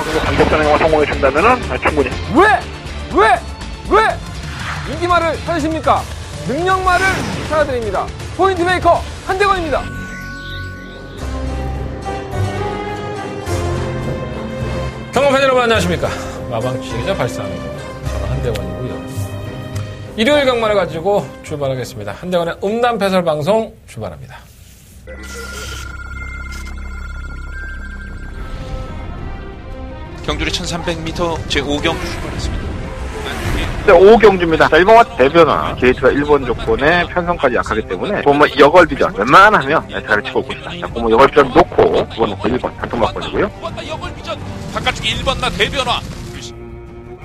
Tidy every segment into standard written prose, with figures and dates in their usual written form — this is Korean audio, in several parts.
정도 강력전에 성공해준다면은 충분히. 왜? 인기말을 찾으십니까? 능력말을 찾아드립니다. 포인트 메이커 한대건입니다. 경험팬 여러분 안녕하십니까? 마방취재기자 발사합니다. 저는 한대건이고요. 일요일 경마를 가지고 출발하겠습니다. 한대건의 음담패설 방송 출발합니다. 경주리 1300m 제5경주 출발했습니다. 네, 5경주입니다. 자, 1번과 대변화, 게이트가 1번 조건에 편성까지 약하기 때문에 보면 역얼비전 웬만하면 대가를 치고 오고 있다. 자, 보면 역얼비전 놓고 2번 놓고 1번 단통바꿔주고요. 역얼비전 바깥쪽 1번 나 대변화.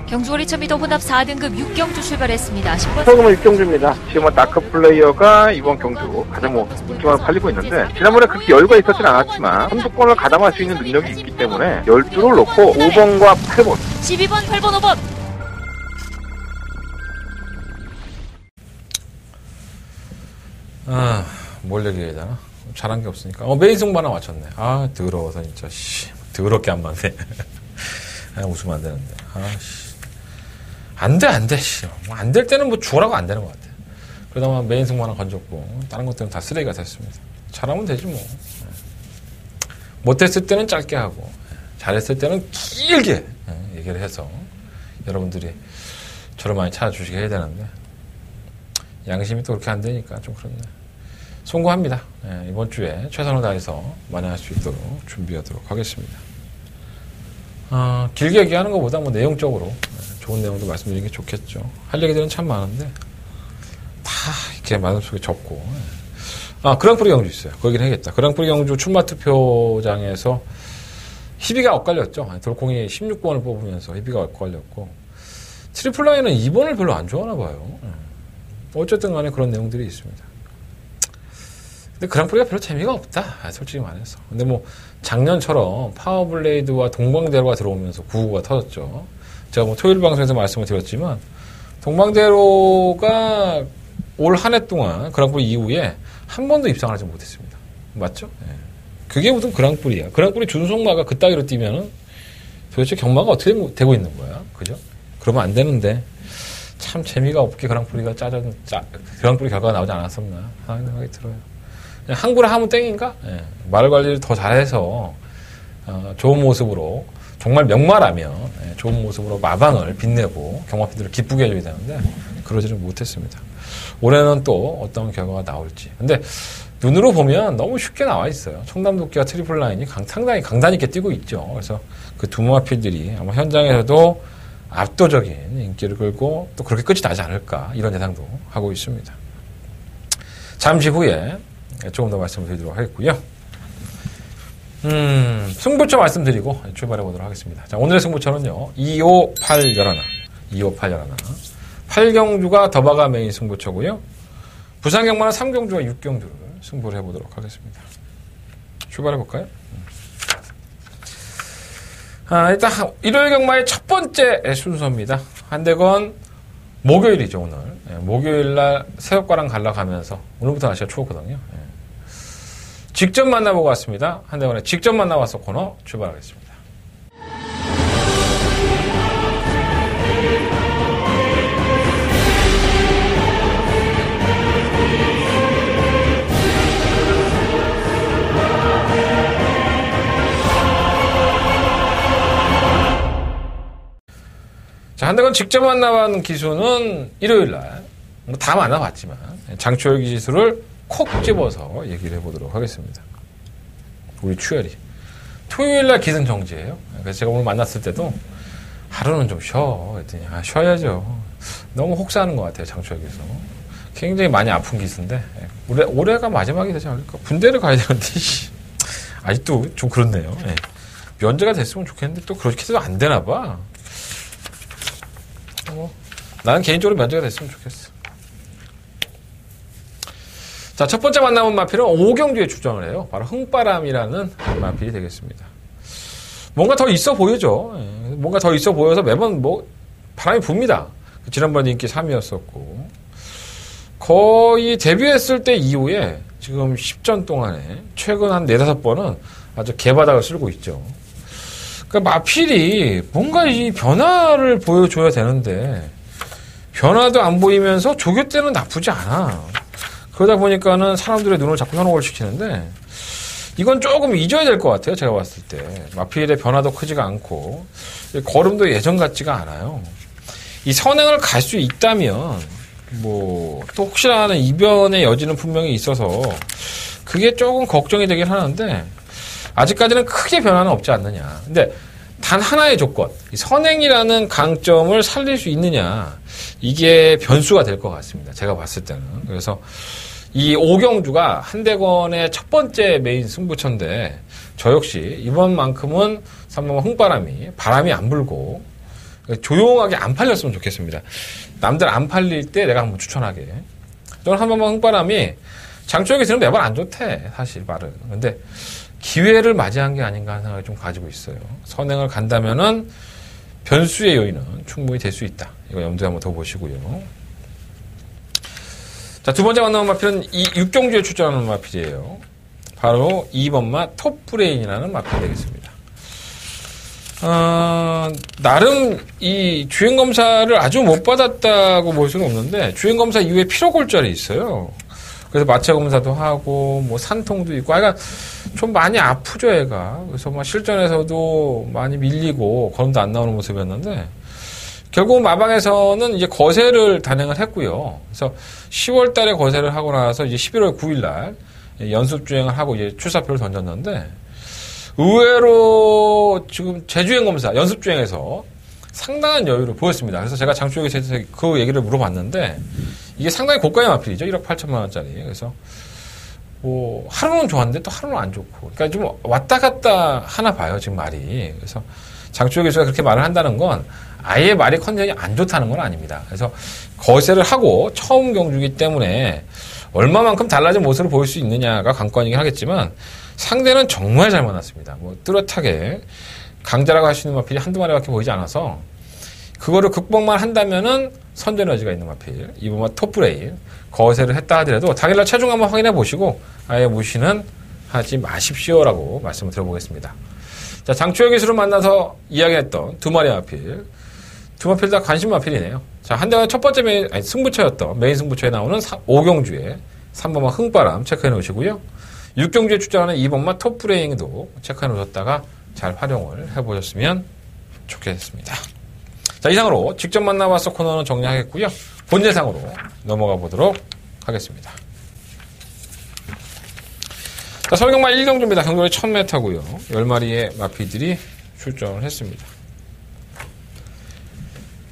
경주거리 1000m 혼합 4등급 6경주 출발했습니다. 10번 처음은 6경주입니다. 지금 다크 플레이어가 이번 경주 가장 인기만 팔리고 있는데 지난번에 그렇게 여유가 있었진 않았지만 선두권을 가담할 수 있는 능력이 있기 때문에 12를 놓고 5번과 8번 12번, 8번, 5번 뭘 얘기해야 되나? 잘한 게 없으니까. 메이승부 하나 맞췄네. 더러워서 진짜, 더럽게 안 맞네. 웃으면 안 되는데. 안 돼. 안 될 때는 뭐 주라고 안 되는 것 같아. 그러다가 메인승부 하나 건졌고, 다른 것들은 다 쓰레기가 됐습니다. 잘하면 되지 뭐. 못했을 때는 짧게 하고, 잘했을 때는 길게 얘기를 해서, 여러분들이 저를 많이 찾아주시게 해야 되는데, 양심이 또 그렇게 안 되니까 좀 그렇네. 송구합니다. 이번 주에 최선을 다해서 만회할 수 있도록 준비하도록 하겠습니다. 길게 얘기하는 것보다 뭐 내용적으로 좋은 내용도 말씀드리는 게 좋겠죠. 할 얘기들은 참 많은데 다 이렇게 마음속에 적고. 그랑프리 경주 있어요. 거긴 해야겠다. 그랑프리 경주 출마 투표장에서 희비가 엇갈렸죠. 돌콩이 16번을 뽑으면서 희비가 엇갈렸고 트리플라인은 2번을 별로 안 좋아하나 봐요. 어쨌든 간에 그런 내용들이 있습니다. 근데 그랑프리가 별로 재미가 없다. 솔직히 말해서. 근데 뭐 작년처럼 파워블레이드와 동방대로가 들어오면서 999가 터졌죠. 제가 뭐 토요일 방송에서 말씀을 드렸지만 동방대로가 올 한 해 동안 그랑프리 이후에 한 번도 입상하지 못했습니다. 맞죠? 그게 무슨 그랑프리야. 그랑프리 준송마가 그따위로 뛰면은 도대체 경마가 어떻게 되고 있는 거야. 그죠? 그러면 안 되는데 참 재미가 없게 그랑프리 결과가 나오지 않았었나 하는 생각이 들어요. 항구를 하면 땡인가? 말 관리를 더 잘해서 좋은 모습으로 정말 명마라면 좋은 모습으로 마방을 빛내고 경마팬들을 기쁘게 해줘야 되는데 그러지를 못했습니다. 올해는 또 어떤 결과가 나올지. 근데 눈으로 보면 너무 쉽게 나와 있어요. 청담도끼와 트리플 라인이 상당히 강단 있게 뛰고 있죠. 그래서 그 두 마필들이 아마 현장에서도 압도적인 인기를 끌고 또 그렇게 끝이 나지 않을까 이런 예상도 하고 있습니다. 잠시 후에 조금 더 말씀을 드리도록 하겠고요. 승부처 말씀드리고 출발해 보도록 하겠습니다. 자, 오늘의 승부처는요. 25811 8경주가 더바가 메인 승부처고요. 부산경마는 3경주와 6경주를 승부를 해보도록 하겠습니다. 출발해 볼까요? 일단 일요일 경마의 첫 번째 순서입니다. 한대건 목요일이죠, 오늘. 목요일날 새우과랑 갈라가면서 오늘부터 날씨가 추웠거든요. 직접 만나보고 왔습니다. 한대건의 직접 만나봐서 코너 출발하겠습니다. 자, 한대건 직접 만나본 기수는 일요일날 뭐 다 만나봤지만 장초열 기수를 콕 집어서 얘기를 해보도록 하겠습니다. 우리 추열이 토요일날 기승정지예요. 그래서 제가 오늘 만났을 때도 하루는 좀 쉬어 했더니 쉬어야죠. 너무 혹사하는 것 같아요. 장초열 기수 굉장히 많이 아픈 기수인데 올해가 마지막이 되지 않을까. 군대를 가야 되는데 아직도 좀 그렇네요. 면제가 됐으면 좋겠는데 또 그렇게 해도 안 되나 봐. 나는 개인적으로 면제가 됐으면 좋겠어. 자, 첫 번째 만나본 마필은 5경주에 출전을 해요. 바로 흥바람이라는 마필이 되겠습니다. 뭔가 더 있어 보이죠. 뭔가 더 있어 보여서 매번 바람이 붑니다. 지난번에 인기 3위였었고 거의 데뷔했을 때 이후에 지금 10전 동안에 최근 한 4-5번은 아주 개바닥을 쓸고 있죠. 그러니까 마필이 뭔가 이 변화를 보여줘야 되는데 변화도 안 보이면서 조교 때는 나쁘지 않아. 그러다 보니까는 사람들의 눈을 자꾸 현혹을 시키는데 이건 조금 잊어야 될 것 같아요. 제가 봤을 때 마필의 변화도 크지가 않고 걸음도 예전 같지가 않아요. 이 선행을 갈 수 있다면 뭐 또 혹시나 하는 이변의 여지는 분명히 있어서 그게 조금 걱정이 되긴 하는데 아직까지는 크게 변화는 없지 않느냐. 근데 단 하나의 조건, 이 선행이라는 강점을 살릴 수 있느냐, 이게 변수가 될 것 같습니다. 제가 봤을 때는. 그래서 이 오경주가 한대건의 첫 번째 메인 승부처인데 저 역시 이번만큼은 3번 흥바람이 안 불고 조용하게 안 팔렸으면 좋겠습니다. 남들 안 팔릴 때 내가 한번 추천하게. 저는 한 번만 흥바람이 장초에게 들으면 매번 안 좋대, 사실 말은. 근데 기회를 맞이한 게 아닌가 하는 생각을 좀 가지고 있어요. 선행을 간다면은 변수의 요인은 충분히 될 수 있다. 이거 염두에 한번 더 보시고요. 자, 두 번째 만나는 마필은 이 육경주에 출전하는 마필이에요. 바로 2번마 톱브레인이라는 마필이 되겠습니다. 나름 이 주행검사를 아주 못 받았다고 볼 수는 없는데 주행검사 이후에 피로골절이 있어요. 그래서 마체검사도 하고 뭐 산통도 있고 그러니까 좀 많이 아프죠 얘가. 그래서 막 실전에서도 많이 밀리고 걸음도 안 나오는 모습이었는데 결국 마방에서는 이제 거세를 단행을 했고요. 그래서 10월 달에 거세를 하고 나서 이제 11월 9일 날 연습 주행을 하고 이제 출사표를 던졌는데 의외로 지금 재주행 검사 연습 주행에서 상당한 여유를 보였습니다. 그래서 제가 장초에게 그 얘기를 물어봤는데 이게 상당히 고가의 마필이죠. 1억 8천만 원짜리. 그래서 뭐 하루는 좋았는데 또 하루는 안 좋고. 그러니까 좀 왔다 갔다 하나 봐요. 지금 말이. 그래서 장초에 교수가 그렇게 말을 한다는 건 아예 말이 컨디션이 안 좋다는 건 아닙니다. 그래서 거세를 하고 처음 경주기 때문에 얼마만큼 달라진 모습을 보일 수 있느냐가 관건이긴 하겠지만 상대는 정말 잘 만났습니다. 뭐 뚜렷하게 강자라고 할 수 있는 마필이 한두 마리밖에 보이지 않아서 그거를 극복만 한다면은 선전 여지가 있는 마필. 이번만 톱브레인 거세를 했다 하더라도 당일날 체중 한번 확인해 보시고 아예 무시는 하지 마십시오라고 말씀을 드려보겠습니다. 자, 장초의 기술을 만나서 이야기했던 두 마리 마필. 두 마필 다 관심 마필이네요. 자, 한대원 첫 번째 승부처였던 메인 승부처에 나오는 오경주의 3번마 흥바람 체크해 놓으시고요. 6경주에 출전하는 2번마 톱브레인도 체크해 놓으셨다가 잘 활용을 해보셨으면 좋겠습니다. 자, 이상으로 직접 만나봐서 코너는 정리하겠고요. 본예상으로 넘어가 보도록 하겠습니다. 자, 설경마 1경주입니다. 경로이 1000m고요. 10마리의 마피들이 출전을 했습니다.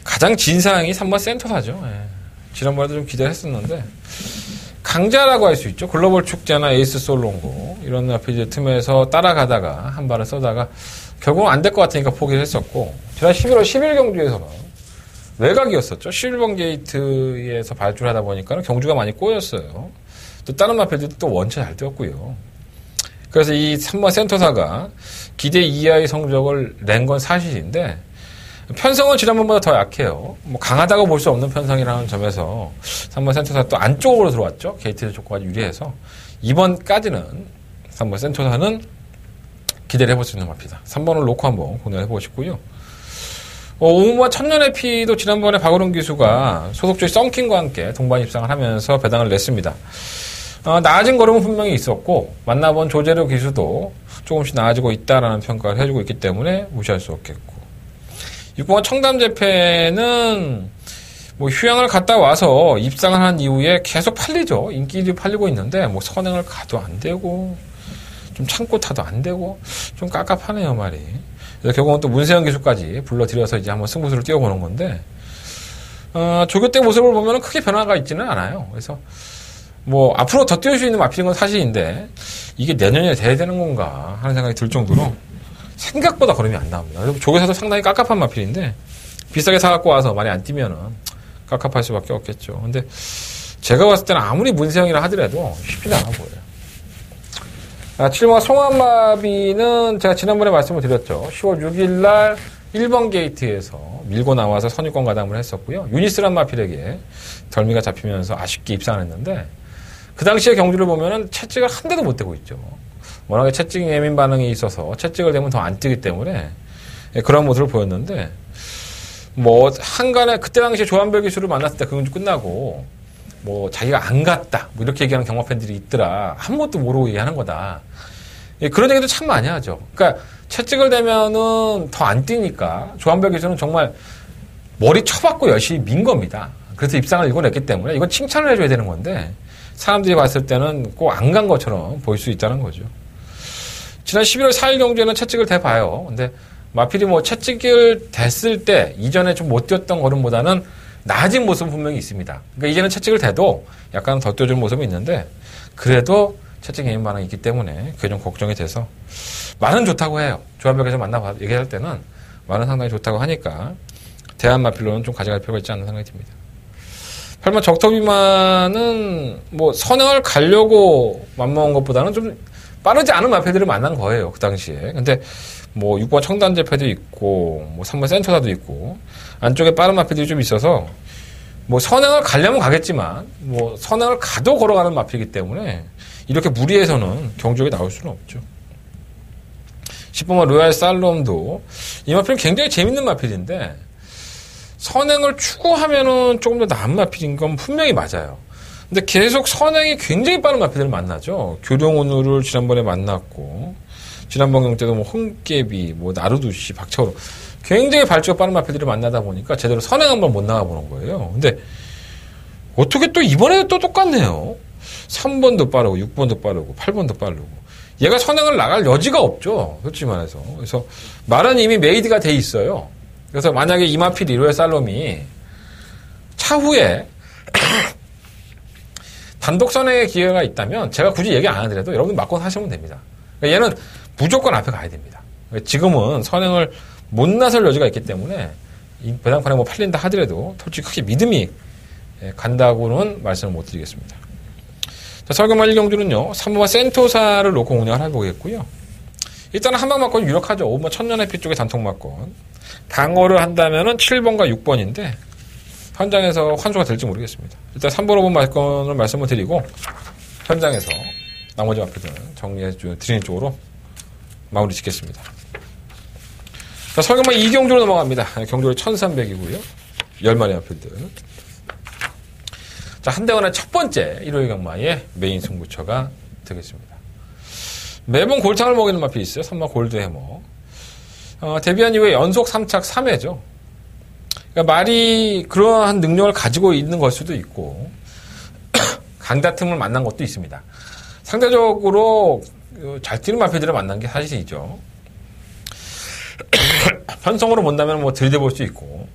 가장 진상이 3번 센터사죠. 예. 지난번에도 좀 기대를 했었는데 강자라고 할 수 있죠. 글로벌 축제나 에이스 솔롱고 이런 마피들 틈에서 따라가다가 한 발을 쏘다가 결국은 안 될 것 같으니까 포기를 했었고 지난 11월 10일 경주에서는 외곽이었었죠. 11번 게이트에서 발주를 하다 보니까 경주가 많이 꼬였어요. 또 다른 마필들도 또 원체 잘 뛰었고요. 그래서 이 3번 센터사가 기대 이하의 성적을 낸 건 사실인데 편성은 지난번보다 더 약해요. 뭐 강하다고 볼 수 없는 편성이라는 점에서 3번 센터사 또 안쪽으로 들어왔죠. 게이트 조건이 유리해서 이번까지는 3번 센터사는 기대를 해볼 수 있는 마피다. 3번을 놓고 한번 고민을 해보시고요. 5번마 천년의 피도 지난번에 박우름 기수가 소속주의 썬킹과 함께 동반 입상을 하면서 배당을 냈습니다. 나아진 걸음은 분명히 있었고 만나본 조재료 기수도 조금씩 나아지고 있다라는 평가를 해주고 있기 때문에 무시할 수 없겠고 6번마 청담재패는 뭐 휴양을 갔다 와서 입상을 한 이후에 계속 팔리죠. 인기들이 팔리고 있는데 뭐 선행을 가도 안 되고 좀 참고 타도 안 되고 좀 깝깝하네요 말이. 그래서 결국은 또 문세영 기수까지 불러들여서 이제 한번 승부수를 띄워보는 건데 조교 때 모습을 보면 크게 변화가 있지는 않아요. 그래서 뭐 앞으로 더 띄울 수 있는 마필인 건 사실인데 이게 내년에 돼야 되는 건가 하는 생각이 들 정도로 생각보다 걸음이 안 나옵니다. 그래서 조교사도 상당히 깝깝한 마필인데 비싸게 사갖고 와서 많이 안 뛰면은 깝깝할 수밖에 없겠죠. 근데 제가 봤을 때는 아무리 문세영이라 하더라도 쉽지는 않아 보여요. 7번마 송한마비는 제가 지난번에 말씀을 드렸죠. 10월 6일 날 1번 게이트에서 밀고 나와서 선유권 가담을 했었고요. 유니스란 마필에게 덜미가 잡히면서 아쉽게 입상을 했는데 그 당시에 경주를 보면은 채찍을 한 대도 못 대고 있죠. 워낙에 채찍 예민 반응이 있어서 채찍을 대면 더 안 뛰기 때문에 그런 모습을 보였는데 뭐 한간에 그때 당시에 조한별 기수를 만났을 때 그건 끝나고 뭐 자기가 안 갔다 뭐 이렇게 얘기하는 경마 팬들이 있더라. 아무것도 모르고 얘기하는 거다. 그런 얘기도 참 많이 하죠. 그러니까 채찍을 대면은 더 안 뛰니까 조한별 기수는 정말 머리 쳐박고 열심히 민 겁니다. 그래서 입상을 이겨냈기 때문에 이건 칭찬을 해줘야 되는 건데 사람들이 봤을 때는 꼭 안 간 것처럼 보일 수 있다는 거죠. 지난 11월 4일 경주에는 채찍을 대봐요. 근데 마필이 뭐 채찍을 댔을 때 이전에 좀 못 뛰었던 걸음보다는 나아진 모습은 분명히 있습니다. 그러니까 이제는 채찍을 대도 약간 더 뛰어주는 모습은 있는데 그래도 채찍 개인 반응이 있기 때문에 그게 좀 걱정이 돼서 말은 좋다고 해요. 조합벽에서 만나 얘기할 때는 말은 상당히 좋다고 하니까 대한 마필로는 좀 가져갈 필요가 있지 않나 생각이 듭니다. 8번 적토비만은 뭐 선행을 가려고 맘먹은 것보다는 좀 빠르지 않은 마필들을 만난 거예요. 그 당시에. 근데 뭐 6번 청단제패도 있고 뭐 3번 센터사도 있고 안쪽에 빠른 마필들이 좀 있어서 뭐 선행을 가려면 가겠지만 뭐 선행을 가도 걸어가는 마필이기 때문에 이렇게 무리해서는 경주에 나올 수는 없죠. 10번만 로얄 살롬도 이 마필은 굉장히 재밌는 마필인데 선행을 추구하면은 조금 더 나은 마필인 건 분명히 맞아요. 근데 계속 선행이 굉장히 빠른 마필들을 만나죠. 교룡오누를 지난번에 만났고 지난번 경주 때도 뭐 홍깨비, 뭐 나루두시, 박차오로 굉장히 발주가 빠른 마필들을 만나다 보니까 제대로 선행 한번 못 나가보는 거예요. 근데 어떻게 또 이번에도 또 똑같네요. 3번도 빠르고 6번도 빠르고 8번도 빠르고 얘가 선행을 나갈 여지가 없죠. 솔직히 말해서. 그래서 말은 이미 메이드가 돼 있어요. 그래서 만약에 이마필 1호의 살롬이 차후에 단독 선행의 기회가 있다면 제가 굳이 얘기 안 하더라도 여러분들 맞고 사시면 됩니다. 그러니까 얘는 무조건 앞에 가야 됩니다. 지금은 선행을 못 나설 여지가 있기 때문에 이 배당판에 뭐 팔린다 하더라도 솔직히 크게 믿음이 간다고는 말씀을 못 드리겠습니다. 자, 설경마 1경주는요 3번과 센토사를 놓고 운영을 해보겠고요. 일단은 한방 막건 유력하죠. 5번 천년해피 쪽에 단통 막건. 방어를 한다면은 7번과 6번인데 현장에서 환수가 될지 모르겠습니다. 일단 3번, 5번 막건을 말씀을 드리고 현장에서 나머지 마필들은 정리해 드리는 쪽으로 마무리 짓겠습니다. 자, 설경마 2경주로 넘어갑니다. 경주를 1300이고요. 10마리 마필들. 자, 한대원의 첫 번째 1호의 경마의 메인 승부처가 되겠습니다. 매번 골창을 먹이는 마필이 있어요. 3번 골드 해머. 데뷔한 이후에 연속 3착 3회죠. 그러니까 말이 그러한 능력을 가지고 있는 걸 수도 있고 강다 틈을 만난 것도 있습니다. 상대적으로 잘 뛰는 마필들을 만난 게 사실이죠. 편성으로 본다면 뭐 들이대볼 수 있고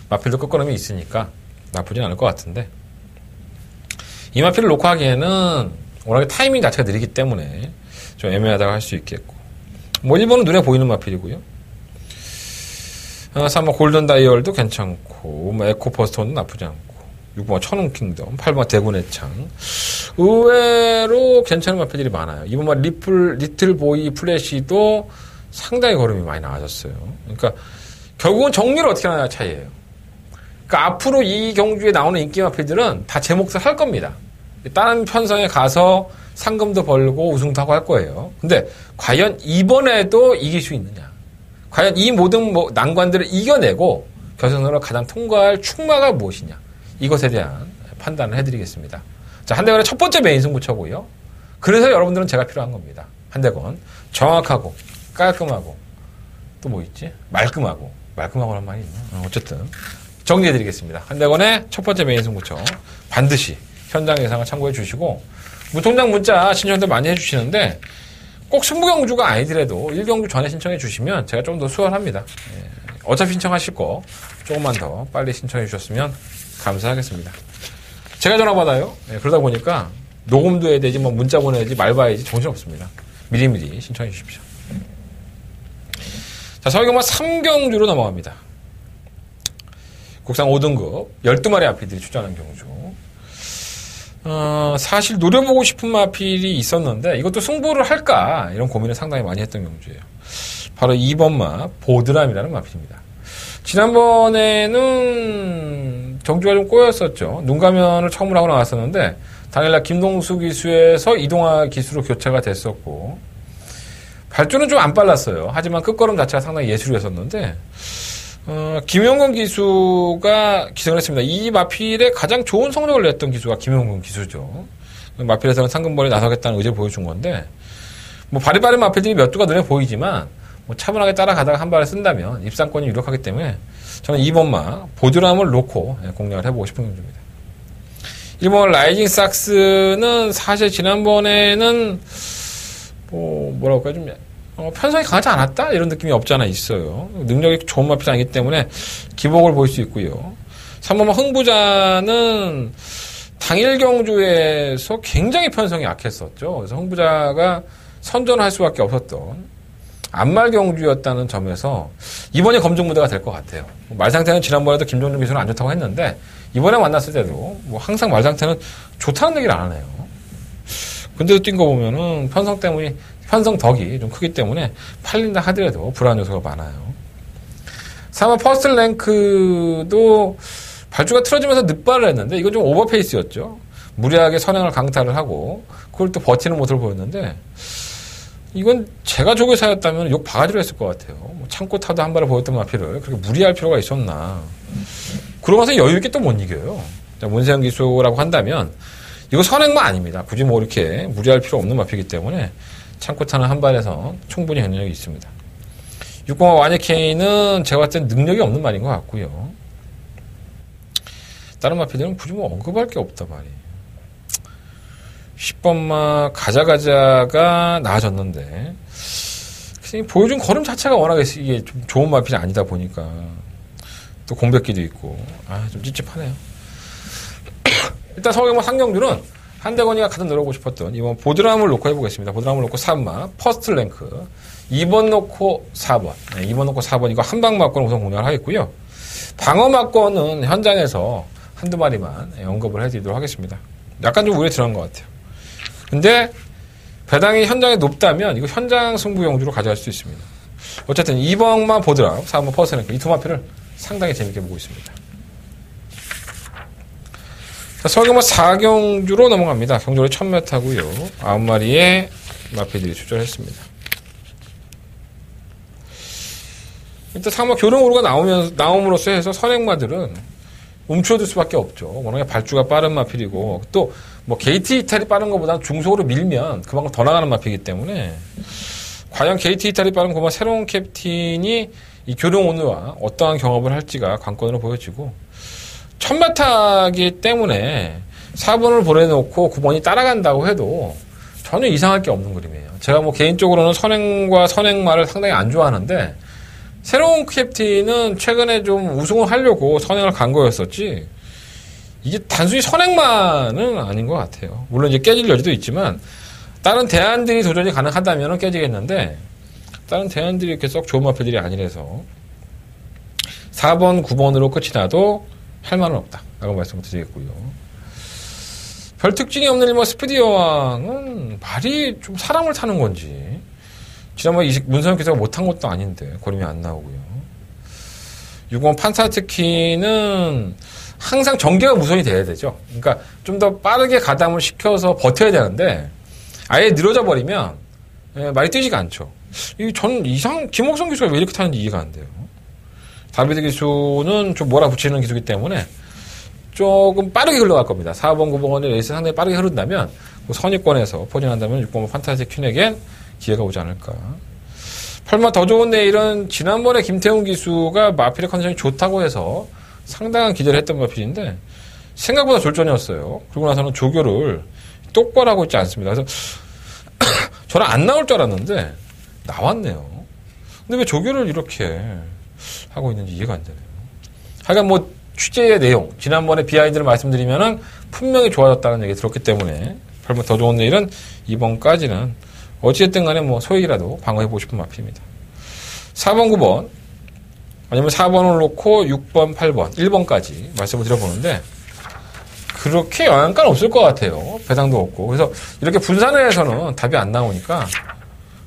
마필도 끝걸음이 있으니까 나쁘진 않을 것 같은데 이 마필을 놓고 하기에는 워낙에 타이밍 자체가 느리기 때문에 좀 애매하다고 할 수 있겠고 뭐 1번은 눈에 보이는 마필이고요. 3번 골든 다이얼도 괜찮고 뭐 에코퍼스톤도 나쁘지 않고 6번 천운킹덤 8번 대군의 창 의외로 괜찮은 마필들이 많아요. 2번 리틀보이 플래시도 상당히 걸음이 많이 나아졌어요. 그러니까 결국은 정리를 어떻게 하느냐 차이예요. 그러니까 앞으로 이 경주에 나오는 인기 마필들은 다 제 몫을 할 겁니다. 다른 편성에 가서 상금도 벌고 우승도 하고 할 거예요. 근데 과연 이번에도 이길 수 있느냐? 과연 이 모든 난관들을 이겨내고 결승으로 가장 통과할 충마가 무엇이냐? 이것에 대한 판단을 해드리겠습니다. 자, 한대건의 첫 번째 메인 승부처고요. 그래서 여러분들은 제가 필요한 겁니다. 한대건 정확하고 깔끔하고 또 뭐 있지? 말끔하고란 말이 있나? 어쨌든 정리해드리겠습니다. 한대건의 첫 번째 메인 승부처 반드시 현장 예상을 참고해 주시고 무통장 문자 신청들 많이 해주시는데 꼭 승부경주가 아니더라도 1경주 전에 신청해 주시면 제가 좀 더 수월합니다. 어차피 신청하실 거 조금만 더 빨리 신청해 주셨으면 감사하겠습니다. 제가 전화 받아요. 그러다 보니까 녹음도 해야 되지 뭐 문자 보내야지 말 봐야지 정신없습니다. 미리미리 신청해 주십시오. 자, 서울경마 3경주로 넘어갑니다. 국상 5등급 12마리 마필들이 출전한 경주. 사실 노려보고 싶은 마필이 있었는데 이것도 승부를 할까 이런 고민을 상당히 많이 했던 경주예요. 바로 2번마 보드람이라는 마필입니다. 지난번에는 경주가 좀 꼬였었죠. 눈가면을 처음으로 하고 나왔었는데 당일날 김동수 기수에서 이동화 기수로 교체가 됐었고 발주는 좀 안 빨랐어요. 하지만 끝걸음 자체가 상당히 예술이었었는데 김용근 기수가 기승을 했습니다. 이 마필에 가장 좋은 성적을 냈던 기수가 김용근 기수죠. 마필에서는 상금벌에 나서겠다는 의지를 보여준 건데 뭐 발이 빠른 마필들이 몇 두가 눈에 보이지만 뭐 차분하게 따라가다가 한 발을 쓴다면 입상권이 유력하기 때문에 저는 2번마 보드람을 놓고 공략을 해보고 싶은 경주입니다. 1번 라이징 삭스는 사실 지난번에는 뭐라고 할까요? 좀 편성이 강하지 않았다? 이런 느낌이 없지 않아 있어요. 능력이 좋은 마필이 아니기 때문에 기복을 볼 수 있고요. 3번마 흥부자는 당일 경주에서 굉장히 편성이 약했었죠. 그래서 흥부자가 선전을 할 수밖에 없었던 안말 경주였다는 점에서 이번에 검증 무대가 될 것 같아요. 말 상태는 지난번에도 김종준 기수는 안 좋다고 했는데 이번에 만났을 때도 뭐 항상 말 상태는 좋다는 얘기를 안 하네요. 근데도 뛴 거 보면은 편성 덕이 좀 크기 때문에 팔린다 하더라도 불안 요소가 많아요. 3번 퍼스트 랭크도 발주가 틀어지면서 늦발을 했는데 이건 좀 오버페이스였죠. 무리하게 선행을 강타를 하고 그걸 또 버티는 모습을 보였는데 이건 제가 조교사였다면 욕 바가지로 했을 것 같아요. 참고 타도 한 발을 보였던 마필을 그렇게 무리할 필요가 있었나. 그러면서 여유있게 또 못 이겨요. 문세영 기수라고 한다면 이거 선행만 아닙니다. 굳이 뭐 이렇게 무리할 필요 없는 마필이기 때문에 참고 타는 한 발에서 충분히 현역이 있습니다. 6번마 와니케이는 제가 봤을 땐 능력이 없는 말인 것 같고요. 다른 마필들은 굳이 뭐 언급할 게 없다 말이에요. 10번마 가자가자가 나아졌는데 보여준 걸음 자체가 워낙에 이게 좀 좋은 마필이 아니다 보니까 또 공백기도 있고 좀 찝찝하네요. 일단 서울경마 상경주는 한대건이가 가장 늘어보고 싶었던 이번 보드람을 놓고 해보겠습니다. 보드람을 놓고 3마 퍼스트 랭크 2번 놓고 4번 2번 놓고 4번 이거 한방 막권 우선 공략을 하겠고요. 방어 막권은 현장에서 한두 마리만 언급을 해드리도록 하겠습니다. 약간 좀 우려에 들어간 것 같아요. 근데 배당이 현장에 높다면 이거 현장 승부 용주로 가져갈 수 있습니다. 어쨌든 2번만 보드람 4번 퍼스트 랭크 이 두 마필을 상당히 재밌게 보고 있습니다. 자, 서경마 4경주로 넘어갑니다. 경주를 1000m고요. 9마리의 마필들이 출전했습니다. 일단 상마 교령으로가 나옴으로써 해서 선행마들은 움츠러들 수밖에 없죠. 워낙에 발주가 빠른 마필이고 또 뭐 게이트 이탈이 빠른 것보다 중속으로 밀면 그만큼 더 나가는 마필이기 때문에 과연 게이트 이탈이 빠른 고마 새로운 캡틴이 이 교령 오늘와 어떠한 경험을 할지가 관건으로 보여지고 1000m이기 때문에 4번을 보내놓고 9번이 따라간다고 해도 전혀 이상할 게 없는 그림이에요. 제가 뭐 개인적으로는 선행과 선행마를 상당히 안 좋아하는데 새로운 캡틴은 최근에 좀 우승을 하려고 선행을 간 거였었지 이게 단순히 선행마는 아닌 것 같아요. 물론 이제 깨질 여지도 있지만 다른 대안들이 도전이 가능하다면 깨지겠는데 다른 대안들이 이렇게 썩 좋은 마필들이 아니라서 4번, 9번으로 끝이 나도 할 말은 없다 라고 말씀을 드리겠고요. 별 특징이 없는 일본 스피드 여왕은 말이 좀 사람을 타는 건지 지난번에 문서영 기사가 못한 것도 아닌데 걸음이 안 나오고요. 6번 판타트키는 항상 전개가 무선이 돼야 되죠. 그러니까 좀 더 빠르게 가담을 시켜서 버텨야 되는데 아예 늘어져 버리면 말이 뛰지가 않죠. 저는 김옥성 기수가 왜 이렇게 타는지 이해가 안 돼요. 다비드 기수는 좀 몰아붙이는 기수이기 때문에 조금 빠르게 흘러갈 겁니다. 4번, 9번의 레이스 상당히 빠르게 흐른다면 선입권에서 포진한다면 6번 판타지 퀸에겐 기회가 오지 않을까. 8번 더 좋은 내일은 지난번에 김태훈 기수가 마필의 컨디션이 좋다고 해서 상당한 기대를 했던 마필인데 생각보다 졸전이었어요. 그러고 나서는 조교를 똑바로 하고 있지 않습니다. 그래서 저는 안 나올 줄 알았는데 나왔네요. 근데 왜 조교를 이렇게 하고 있는지 이해가 안 되네요. 하여간 뭐 취재의 내용 지난번에 비하인드를 말씀드리면은 분명히 좋아졌다는 얘기 들었기 때문에 8번 더 좋은 내일은 이번까지는 어찌됐든 간에 뭐 소액이라도 방어해보고 싶은 마필입니다. 4번, 9번 아니면 4번을 놓고 6번, 8번, 1번까지 말씀을 드려보는데 그렇게 영향가는 없을 것 같아요. 배당도 없고. 그래서 이렇게 분산을 해서는 답이 안 나오니까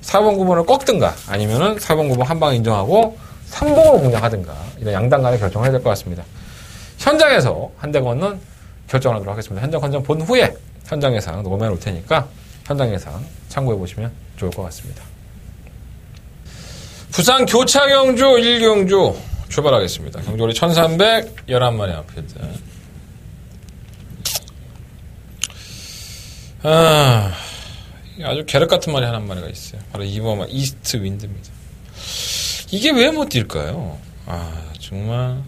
4번, 9번을 꺾든가 아니면은 4번, 9번 한 방 인정하고 3번으로 공략하든가 이런 양당 간의 결정을 해야 될 것 같습니다. 현장에서 한대건은 결정하도록 하겠습니다. 현장 컨전 본 후에 현장 예상 녹음해 놓을 테니까 현장 예상 참고해 보시면 좋을 것 같습니다. 부산 교차경주 1경주 출발하겠습니다. 경주거리 1311마리 앞이었대. 아주 계륵 같은 말이 한 마리가 있어요. 바로 2번 이스트 윈드입니다. 이게 왜 못 뛸까요? 정말.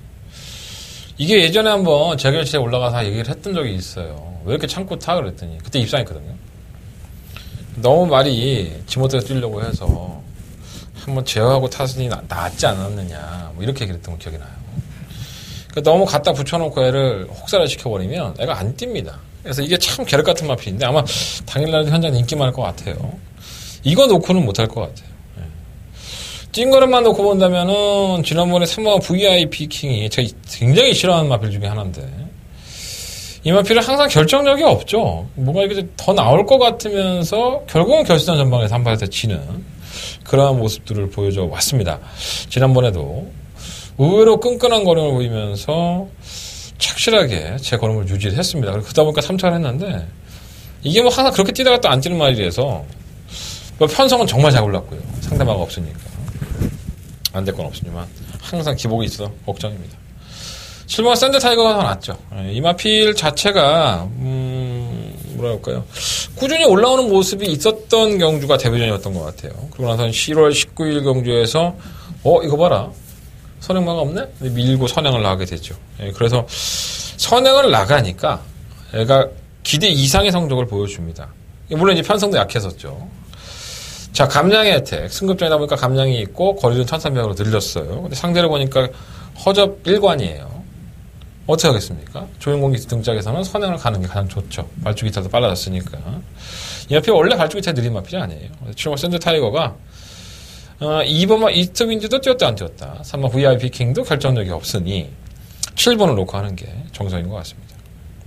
이게 예전에 한번 재결치에 올라가서 얘기를 했던 적이 있어요. 왜 이렇게 참고 타? 그랬더니. 그때 입상했거든요. 너무 말이 지못대로 뛰려고 해서 한번 제어하고 탔으니 낫지 않았느냐. 뭐 이렇게 얘기를 했던 거 기억이 나요. 그러니까 너무 갖다 붙여놓고 애를 혹사를 시켜버리면 애가 안 뜁니다. 그래서 이게 참 계륵 같은 마필인데 아마 당일날도 현장에 인기 많을 것 같아요. 이거 놓고는 못할 것 같아요. 찐거름만 놓고 본다면은 지난번에 3번 VIP 킹이 제가 굉장히 싫어하는 마필 중에 하나인데 이 마필은 항상 결정력이 없죠. 뭔가 이렇게 더 나올 것 같으면서 결국은 결승전 전방에서 한 발에서 지는 그러한 모습들을 보여줘 왔습니다. 지난번에도 의외로 끈끈한 걸음을 보이면서 착실하게 제 걸음을 유지를 했습니다. 그러다 보니까 3차를 했는데 이게 뭐 항상 그렇게 뛰다가 또 안 뛰는 말이라서 뭐 편성은 정말 잘 올랐고요. 상대마가 없으니까 안 될 건 없으니만 항상 기복이 있어서 걱정입니다. 7번 샌드 타이거가 더 낫죠. 이 마필 자체가 뭐랄까요, 꾸준히 올라오는 모습이 있었던 경주가 데뷔전이었던 것 같아요. 그러고 나서 10월 19일 경주에서 이거 봐라, 선행마가 없네? 밀고 선행을 나가게 됐죠. 그래서 선행을 나가니까 애가 기대 이상의 성적을 보여줍니다. 물론 이제 편성도 약했었죠. 자, 감량의 혜택. 승급전이다 보니까 감량이 있고 거리는 1300으로 늘렸어요. 근데 상대를 보니까 허접 1관이에요. 어떻게 하겠습니까? 조용공기 등짝에서는 선행을 가는 게 가장 좋죠. 발주기차도 빨라졌으니까. 이 마필 원래 발주기차 느린 마필이 아니에요. 7번 샌드 타이거가 2번만 이스트 윈즈도 뛰었다 안 뛰었다. 3번 VIP 킹도 결정력이 없으니 7번을 놓고 하는 게 정석인 것 같습니다.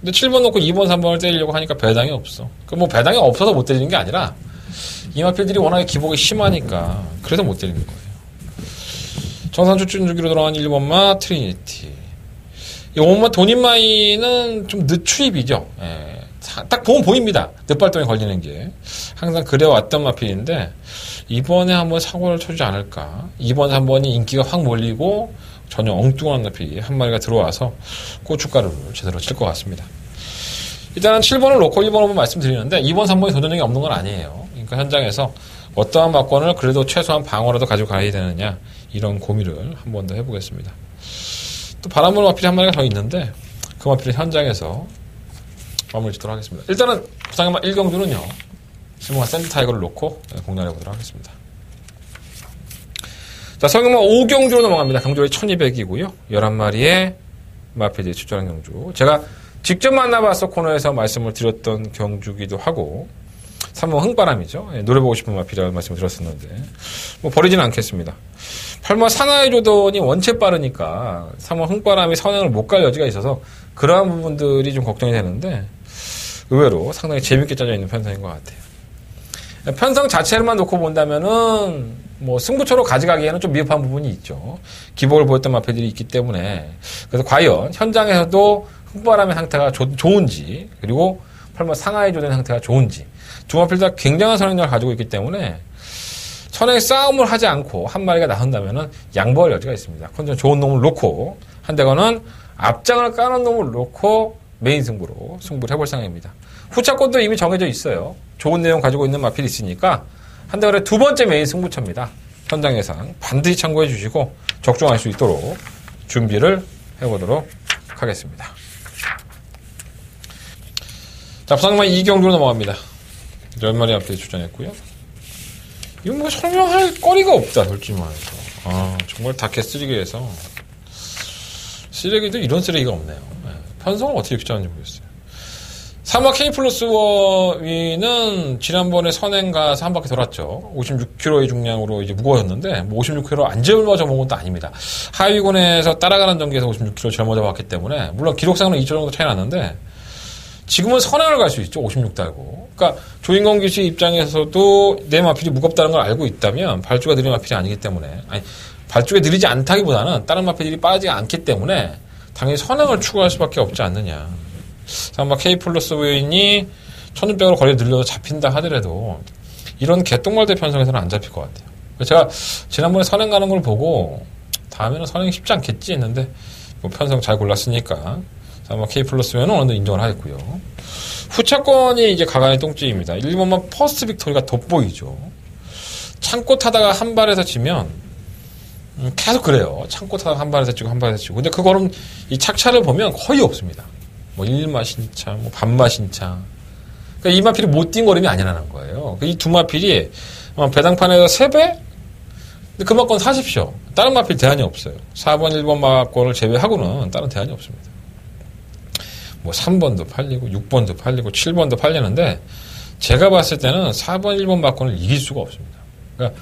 근데 7번 놓고 2번, 3번을 때리려고 하니까 배당이 없어. 뭐 배당이 없어서 못 때리는 게 아니라 이 마필들이 워낙에 기복이 심하니까 그래서 못 때리는 거예요. 정산 추천 주기로 돌아간 1번마 트리니티. 이 5번마 돈인마이는 좀 늦추입이죠. 딱 보면 보입니다. 늦발동에 걸리는 게. 항상 그래왔던 마필인데 이번에 한번 사고를 쳐주지 않을까. 2번, 3번이 인기가 확 몰리고 전혀 엉뚱한 마필이 한 마리가 들어와서 고춧가루를 제대로 칠 것 같습니다. 일단 7번을 놓고 1번 한번 말씀드리는데 2번, 3번이 도전력이 없는 건 아니에요. 그러니까 현장에서 어떠한 막권을 그래도 최소한 방어라도 가지고 가야 되느냐 이런 고민을 한 번 더 해보겠습니다. 또 바람불 마필이 한 마리가 더 있는데 그 마필을 현장에서 마무리 짓도록 하겠습니다. 일단은 부상의 1경주는요. 실무가 샌드 타이거를 놓고 공략해보도록 하겠습니다. 자, 성경마 5경주로 넘어갑니다. 경주가 1200이고요. 11마리의 마필들이 출전한 경주. 제가 직접 만나봐서 코너에서 말씀을 드렸던 경주기도 하고 3번 흥바람이죠. 노래 보고 싶은 마필이라는 말씀을 드렸었는데 뭐 버리지는 않겠습니다. 8번 사나이 조던이 원체 빠르니까 3번 흥바람이 선행을 못 갈 여지가 있어서 그러한 부분들이 좀 걱정이 되는데 의외로 상당히 재밌게 짜져 있는 편성인 것 같아요. 편성 자체를만 놓고 본다면은 뭐 승부처로 가져가기에는 좀 미흡한 부분이 있죠. 기복을 보였던 마필들이 있기 때문에. 그래서 과연 현장에서도 흥바람의 상태가 좋은지, 그리고 8번 상하이 조던의 상태가 좋은지, 두 마필 다 굉장한 선행력을 가지고 있기 때문에 선행 싸움을 하지 않고 한 마리가 나선다면은 양보할 여지가 있습니다. 컨디션 좋은 놈을 놓고, 한 대거는 앞장을 까는 놈을 놓고 메인 승부로 승부를 해볼 생각입니다. 후차권도 이미 정해져 있어요. 좋은 내용 가지고 있는 마필이 있으니까 한 대거는 두 번째 메인 승부처입니다. 현장 예상 반드시 참고해 주시고 적중할 수 있도록 준비를 해보도록 하겠습니다. 자, 부상만 2경주로 넘어갑니다. 10마리 앞에 출전했고요. 이건 뭐 설명할 거리가 없다, 솔직히 말해서. 정말 다켓 쓰레기에서 쓰레기도 이런 쓰레기가 없네요. 편성을 어떻게 이렇게 짜는지 모르겠어요. 3화 K 플러스 워위는 지난번에 선행 가서 한 바퀴 돌았죠. 56kg의 중량으로 이제 무거워졌는데, 뭐 56kg 안 젊어져 본 것도 아닙니다. 하위군에서 따라가는 전기에서 56kg 젊어져 봤기 때문에, 물론 기록상으로 2조 정도 차이 났는데, 지금은 선행을 갈 수 있죠. 56달고. 그러니까 조인공 기수 입장에서도 내 마필이 무겁다는 걸 알고 있다면 발주가 느린 마필이 아니기 때문에, 아니 발주가 느리지 않다기보다는 다른 마필들이 빠지지 않기 때문에 당연히 선행을 추구할 수밖에 없지 않느냐. 아마 K 플러스 웨인이 1600으로 거리를 늘려서 잡힌다 하더라도 이런 개똥말대 편성에서는 안 잡힐 것 같아요. 제가 지난번에 선행 가는 걸 보고 다음에는 선행 쉽지 않겠지 했는데 뭐 편성 잘 골랐으니까 아마 K 플러스면 어느 정도 인정을 하겠고요. 후차권이 이제 가관의 똥집입니다. 1번만 퍼스트 빅토리가 돋보이죠. 창고 타다가 한 발에서 치면 계속 그래요. 창고 타다가 한 발에서 치고 한 발에서 치고. 근데 그거는 이 착차를 보면 거의 없습니다. 뭐 1마신차, 뭐 반마신차. 그러니까 이 마필이 못 뛴 거림이 아니라는 거예요. 이 두 마필이 배당판에서 3배? 근데 그 마권 사십시오. 다른 마필 대안이 없어요. 4번, 1번 마권을 제외하고는 다른 대안이 없습니다. 뭐 3번도 팔리고 6번도 팔리고 7번도 팔리는데 제가 봤을 때는 4번, 1번 마권을 이길 수가 없습니다. 그러니까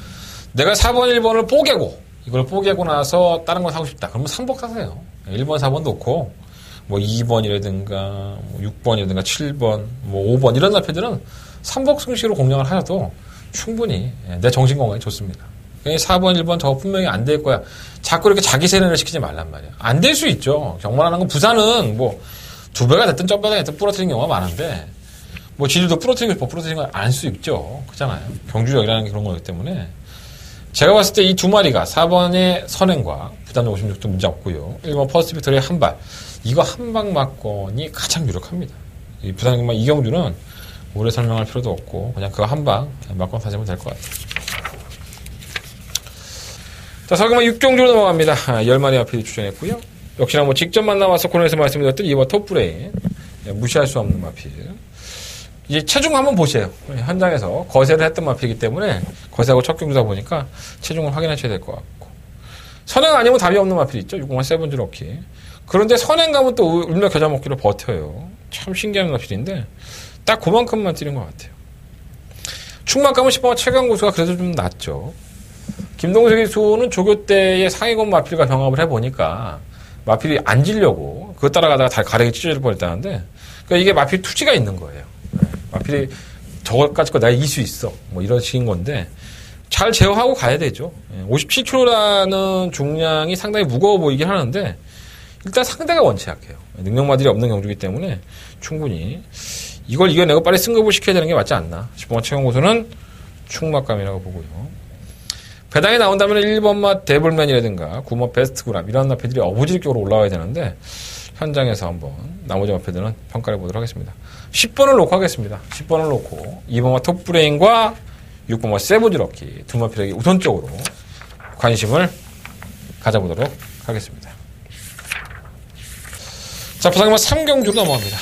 내가 4번, 1번을 뽀개고 이걸 뽀개고 나서 다른 거 사고 싶다. 그러면 3복 사세요. 1번, 4번 놓고 뭐 2번이라든가 뭐 6번이라든가 7번, 뭐 5번 이런 마필들은 3복 승시로 공략을 하셔도 충분히 내 정신 건강에 좋습니다. 4번, 1번 저거 분명히 안 될 거야. 자꾸 이렇게 자기 세뇌를 시키지 말란 말이야. 안 될 수 있죠. 경만하는 건 부산은 뭐 2배가 됐든 점배가 됐든 부러뜨린 경우가 많은데 뭐 지들도 부러뜨리고 부러뜨린 걸 알 수 있죠. 그렇잖아요. 경주력이라는 게 그런 거기 때문에 제가 봤을 때 이 두 마리가 4번의 선행과 부담력 56도 문제 없고요. 1번 퍼스트 빅토리의 한 발. 이거 한방 막건이 가장 유력합니다. 이 부산경마 이경주는 오래 설명할 필요도 없고 그냥 그거 한방 막건 사시면 될 것 같아요. 자, 서경마 6경주로 넘어갑니다. 10마리 앞에 추천했고요. 역시나 뭐 직접 만나와서 코너에서 말씀드렸던 이번 톱브레인. 무시할 수 없는 마필. 이제 체중 한번 보세요. 현장에서 거세를 했던 마필이기 때문에 거세하고 첫 경주다 보니까 체중을 확인하셔야 될 것 같고. 선행 아니면 답이 없는 마필 있죠. 6번 세븐즈 럭키. 그런데 선행 가면 또 울며 겨자 먹기로 버텨요. 참 신기한 마필인데 딱 그만큼만 뛰는 것 같아요. 충만 가면 10번 최강 고수가 그래도 좀 낫죠. 김동석 기수는 조교 때의 상위권 마필과 경합을 해보니까 마필이 안 지려고 그거 따라가다가 다 가래기 찢어질 뻔했다는데 그러니까 이게 마필 투지가 있는 거예요. 마필이 저것까지 거 내가 이길 수 있어. 뭐 이런 식인 건데 잘 제어하고 가야 되죠. 57kg라는 중량이 상당히 무거워 보이긴 하는데 일단 상대가 원체 약해요. 능력마들이 없는 경주이기 때문에 충분히 이걸 이겨내고 빨리 승급을 시켜야 되는 게 맞지 않나. 10번 최강 고수는 충막감이라고 보고요. 배당이 나온다면 1번맛 데블맨이라든가 9번 베스트그랍 이런 마패들이 어부질격으로 올라와야 되는데 현장에서 한번 나머지 마패들은 평가를 해보도록 하겠습니다. 10번을 놓고 하겠습니다. 10번을 놓고 2번맛 톱브레인과 6번맛 세븐즈럭키 두 마패에게 우선적으로 관심을 가져보도록 하겠습니다. 자, 부산경마 3경주로 넘어갑니다.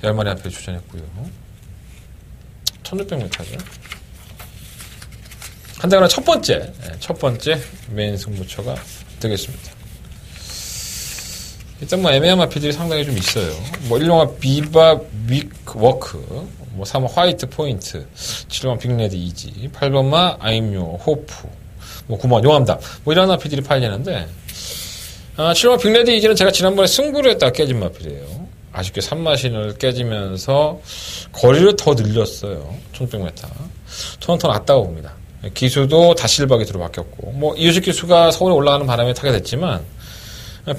10마리 앞에 추천했고요. 1600m죠. 한다거나 첫 번째 메인 승부처가 되겠습니다. 일단 뭐 애매한 마필들이 상당히 좀 있어요. 뭐 1번마 비바 윅워크, 뭐 3번 화이트 포인트, 7번 빅레드 이지, 8번마 아임요 호프, 뭐 9번 용암담, 뭐 이런 마필들이 팔리는데 7번 빅레드 이지는 제가 지난번에 승부를 했다가 깨진 마필이에요. 아쉽게 3마신을 깨지면서 거리를 더 늘렸어요. 1600m. 저는 더 낫다고 봅니다. 기수도 다실바 기수로 바뀌었고, 뭐, 이유식 기수가 서울에 올라가는 바람에 타게 됐지만,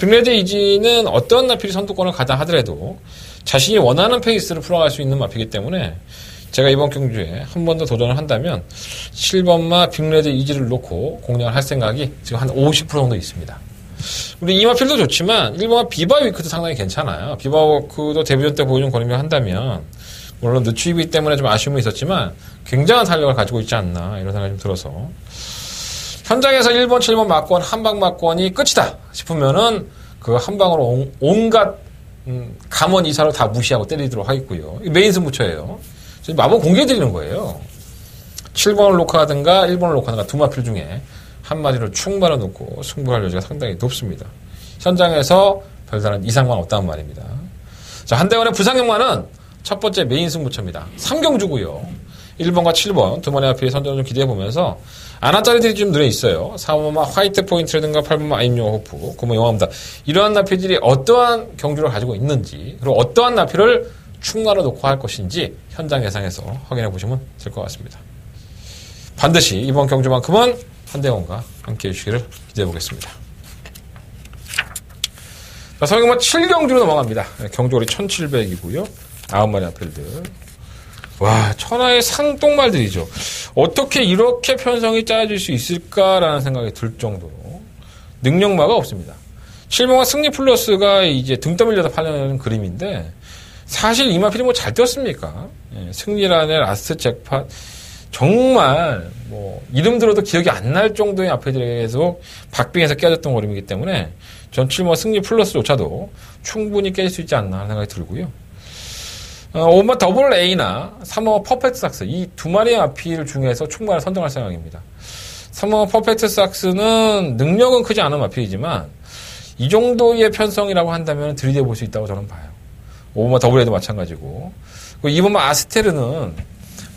빅레드 이지는 어떤 마필이 선두권을 가다 하더라도 자신이 원하는 페이스를 풀어갈 수 있는 마필이기 때문에 제가 이번 경주에 한 번 더 도전을 한다면 7번마 빅레드 이지를 놓고 공략을 할 생각이 지금 한 50% 정도 있습니다. 우리 이 마필도 좋지만 1번마 비바 위크도 상당히 괜찮아요. 비바 위크도 데뷔전 때 보여준 거리를 한다면 물론 늦추입이 때문에 좀 아쉬움이 있었지만 굉장한 탄력을 가지고 있지 않나 이런 생각이 좀 들어서 현장에서 1번, 7번 막권, 한방 막권이 끝이다 싶으면은 그 한방으로 온갖 감원 이사를 다 무시하고 때리도록 하겠고요. 메인 승부처예요. 마법 공개해드리는 거예요. 7번을 녹화하든가 1번을 녹화하든가 두 마필 중에 한 마디를 충분히 놓고 승부할 여지가 상당히 높습니다. 현장에서 별다른 이상만 없다는 말입니다. 자, 한대원의 부산경마는 첫 번째 메인 승부처입니다. 3경주고요. 1번과 7번 두 마리 앞에 선전을 좀 기대해보면서 아나짜리들이 좀 눈에 있어요. 4번마 화이트 포인트라든가 8번마 아임요 호프, 9번 용암다. 이러한 나필들이 어떠한 경주를 가지고 있는지 그리고 어떠한 나필을 충나로 놓고 할 것인지 현장 예상에서 확인해보시면 될 것 같습니다. 반드시 이번 경주만큼은 한대원과 함께 해주시기를 기대해보겠습니다. 자, 서경마 7경주로 넘어갑니다. 경주거리 1700이고요. 9마리 앞필들. 와, 천하의 상똥말들이죠. 어떻게 이렇게 편성이 짜질 수 있을까라는 생각이 들 정도로 능력마가 없습니다. 실버가 승리 플러스가 이제 등 떠밀려서 팔려는 그림인데 사실 이 마필이 뭐 잘 뛰었습니까? 예, 승리란의 라스트 잭팟 정말 뭐 이름 들어도 기억이 안 날 정도의 마필들에게서 박빙해서 깨졌던 그림이기 때문에 전 실버 승리 플러스조차도 충분히 깰 수 있지 않나 하는 생각이 들고요. 5번 더블 A나 3번 퍼펙트 삭스 이 두 마리의 마필 중에서 총괄을 선정할 생각입니다. 3번 퍼펙트 삭스는 능력은 크지 않은 마필이지만 이 정도의 편성이라고 한다면 들이대 볼 수 있다고 저는 봐요. 5번 더블 A도 마찬가지고 2번 아스테르는